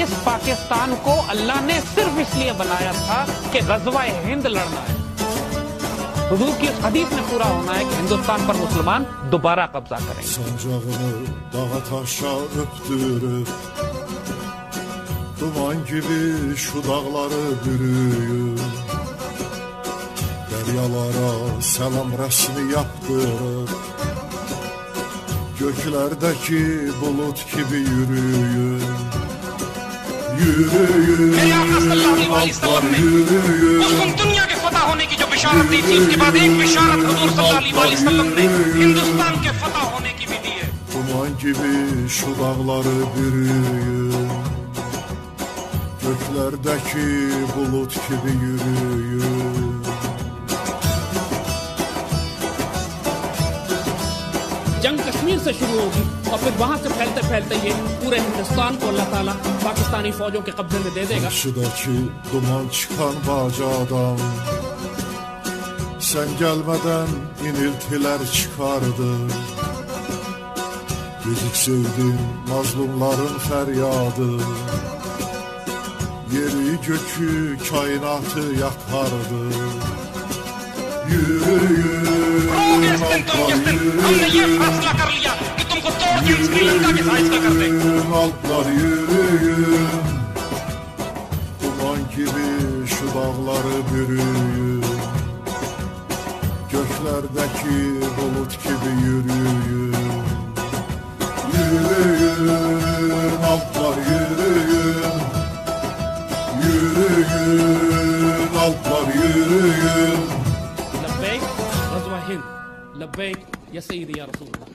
इस पाकिस्तान को अल्लाह ने सिर्फ इसलिए बनाया था कि ग़ज़वा हिंद लड़ना है। हुजूर की इस हदीस में पूरा होना है कि हिंदुस्तान पर मुसलमान दोबारा कब्जा करेंगे। Sancağını dağa taşa öptürüp duman gibi şu dağları bürüyün, deryalara selam resmi yaptırıp göklerdeki bulut gibi yürüyün. मेरे आका सल्लल्लाहु अलैहि वसल्लम ने उस दुनिया के फतह होने की जो बिशारत दी थी, उसके बाद एक बिशारत हुजूर सल्लल्लाहु अलैहि वसल्लम ने हिंदुस्तान के फतह होने की भी दी है। Duman gibi şu dağları bürüyün, göklerdeki bulut gibi yürüyün. जंग कश्मीर से शुरू होगी और फिर वहां से फैलते फैलते ये पूरे हिंदुस्तान को अल्लाह ताला पाकिस्तानी फौजों के कब्जे में दे देगा। Karşıdaki duman çıkan bacadan sen gelmeden iniltiler çıkardı. Gecik sevdim mazlumların feryadı, yeri gökü kainatı yakardı. Yürüyün altlar yürüyün, altlar yürüyün. Duman gibi şu dağları bürüyün, göklerdeki bulut gibi yürüyün. Yürüyün altlar yürüyün, yürüyün altlar yürüyün. लब्बैक ग़ज़वा हिंद, लब्बैक या सय्यदी या रसूल अल्लाह।